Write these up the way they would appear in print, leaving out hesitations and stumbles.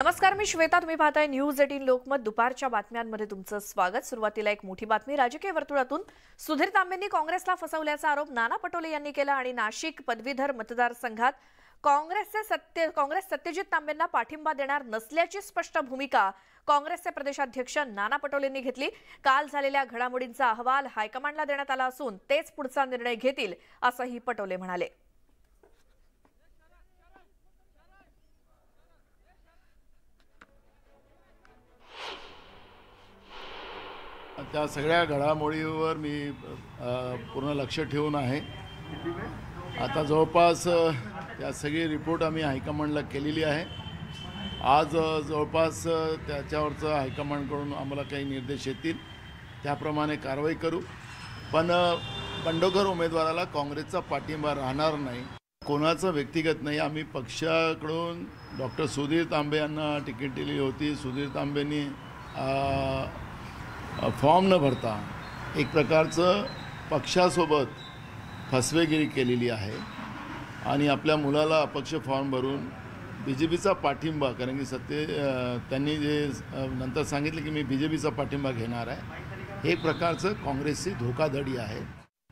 नमस्कार, मी श्वेता. तुम्ही पाहताय न्यूज 18 लोकमत. दुपारच्या बातम्यांमध्ये तुमचं स्वागत. सुरुवातीला एक मोठी बातमी. राजकीय वर्तुळातून सुधीर तांबेंनी काँग्रेसला फसवल्याचा आरोप नाना पटोले यांनी केला आणि नाशिक पदवीधर मतदारसंघात काँग्रेस सत्यजित तांबेंना पाठिंबा देणार नसल्याची स्पष्ट भूमिका काँग्रेसचे प्रदेशाध्यक्ष नाना पटोलेंनी घेतली. काल झालेल्या घडामोडींचा अहवाल हायकमांडला देण्यात आला असून तेच पुढचा निर्णय घेतील असंही पटोले म्हणाले. त्या सगळ्या घडामोडीवर मी पूर्ण लक्ष ठेवून आहे. आता जवळपास त्या सगळी रिपोर्ट आम्ही हायकमांडला केलेली आहे. आज जवळपास त्याच्यावरचं हायकमांडकडून आम्हाला काही निर्देश येतील त्याप्रमाणे कारवाई करू. पण बंडखोर उमेदवाराला काँग्रेसचा पाठिंबा राहणार नाही. कोणाचं व्यक्तिगत नाही. आम्ही पक्षाकडून डॉक्टर सुधीर तांबे यांना तिकीट दिली होती. सुधीर तांबेंनी फॉर्म न भरता एक प्रकारचं पक्षासोबत फसवेगिरी केलेली आहे आणि आपल्या मुलाला अपक्ष फॉर्म भरून BJPचा पाठिंबा, कारण की त्यांनी जे नंतर सांगितलं की मी BJPचा पाठिंबा घेणार आहे, हे प्रकारचं काँग्रेसची धोकाधडी आहे.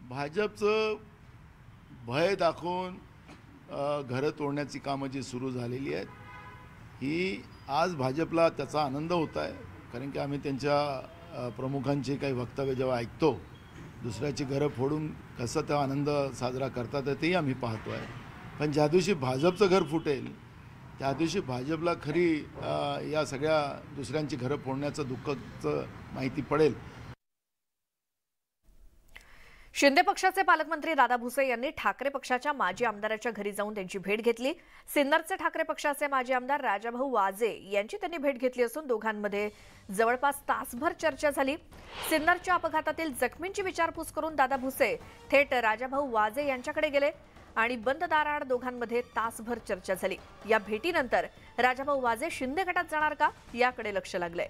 भाजपचं भय दाखवून घरं तोडण्याची कामं जी सुरू झालेली आहेत, ही आज भाजपला त्याचा आनंद होत आहे. कारण की आम्ही त्यांच्या प्रमुखांचे काही वक्तव्य जेव्हा ऐकतो, दुसऱ्याची घरं फोडून कसं त्या आनंद साजरा करतात तेही आम्ही पाहतो आहे. पण ज्या दिवशी भाजपचं घर फुटेल त्या दिवशी भाजपला खरी या सगळ्या दुसऱ्यांची घरं फोडण्याचं दुःखाचं माहिती पडेल. शिंदे पक्षाचे पालकमंत्री दादा भुसे यांनी ठाकरे पक्षाच्या माजी आमदाराच्या घरी जाऊन त्यांची भेट घेतली. सिन्नरचे ठाकरे पक्षाचे माजी आमदार राजाभाऊ वाजे यांची त्यांनी भेट घेतली असून दोघांमध्ये जवळपास तासभर चर्चा झाली. सिन्नरच्या अपघातातील जखमींची विचारपूस करून दादा भुसे थेट राजाभाऊ वाजे यांच्याकडे गेले आणि बंद दाराआड दोघांमध्ये तासभर चर्चा झाली. या भेटीनंतर राजाभाऊ वाजे शिंदे गटात जाणार का याकडे लक्ष लागलंय.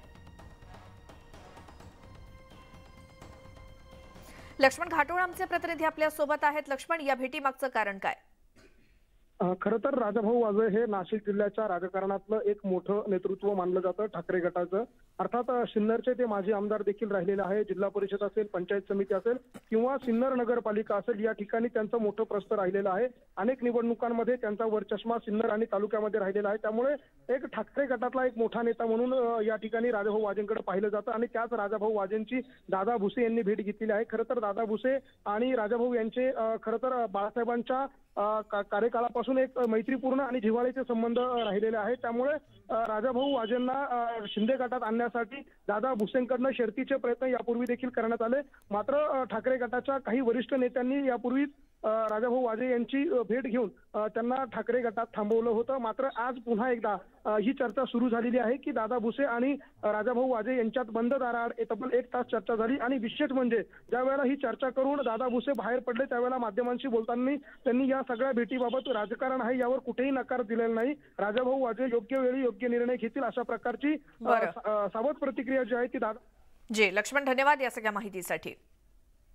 लक्ष्मण घाटोळ आमचे प्रतिनिधी आपल्या सोबत आहेत. लक्ष्मण, या भेटीमागचं कारण काय? खरं तर राजाभाऊ वाजे हे नाशिक जिल्ह्याच्या राजकारणातलं एक मोठं नेतृत्व मानलं जातं ठाकरे गटाचं. अर्थात सिन्नरचे ते माजी आमदार देखील राहिलेले आहे. जिल्हा परिषद असेल, पंचायत समिती असेल किंवा सिन्नर नगरपालिका असेल, या ठिकाणी त्यांचं मोठं प्रस्थ राहिलेलं आहे. अनेक निवडणुकांमध्ये त्यांचा वरचष्मा सिन्नर आणि तालुक्यामध्ये राहिलेला आहे. त्यामुळे एक ठाकरे गटातला एक मोठा नेता म्हणून या ठिकाणी राजाभाऊ वाजेंकडे पाहिलं जातं आणि त्याच राजाभाऊ वाजेंची दादा भुसे यांनी भेट घेतलेली आहे. खरं तर दादा भुसे आणि राजाभाऊ यांचे खरं तर बाळासाहेबांच्या कार्यकाळापासून एक मैत्रीपूर्ण आणि जिव्हाळ्याचे संबंध राहिलेले आहेत. त्यामुळे राजाभाऊ वाजेंना शिंदे गटात आणण्यासाठी दादा भुसेंकडनं शर्तीचे प्रयत्न यापूर्वी देखील करण्यात आले. मात्र ठाकरे गटाच्या काही वरिष्ठ नेत्यांनी यापूर्वीच राजाभाऊ वाजे यांची भेट घेऊन त्यांना ठाकरे गटात थांबवलं होतं. मात्र आज पुन्हा एकदा ही चर्चा सुरू झालेली आहे की दादा भुसे आणि राजाभाऊ वाजे यांच्यात बंद दाराआड तब्बल 1 तास चर्चा झाली. आणि विशेष म्हणजे ज्या वेळेला ही चर्चा करून दादा भुसे बाहेर पडले त्यावेळेला माध्यमांशी बोलताना त्यांनी या सगळ्या भेटीबाबत राजकारण आहे यावर कुठेही नकार दिलेला नाही. राजाभाऊ वाजे योग्य वेळी योग्य निर्णय घेतील अशा प्रकारची सावध प्रतिक्रिया जी आहे ती दादा. जी लक्ष्मण, धन्यवाद या सगळ्या माहितीसाठी.